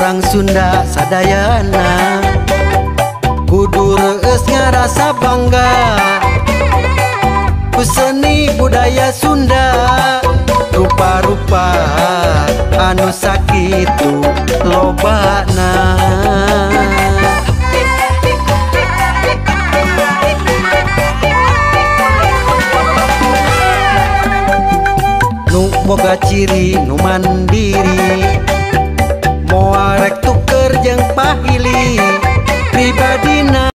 orang Sunda sadayana kudu reus ngarasa bangga ku seni budaya Sunda. Rupa-rupa anu sakitu lobana nu boga ciri nu mandiri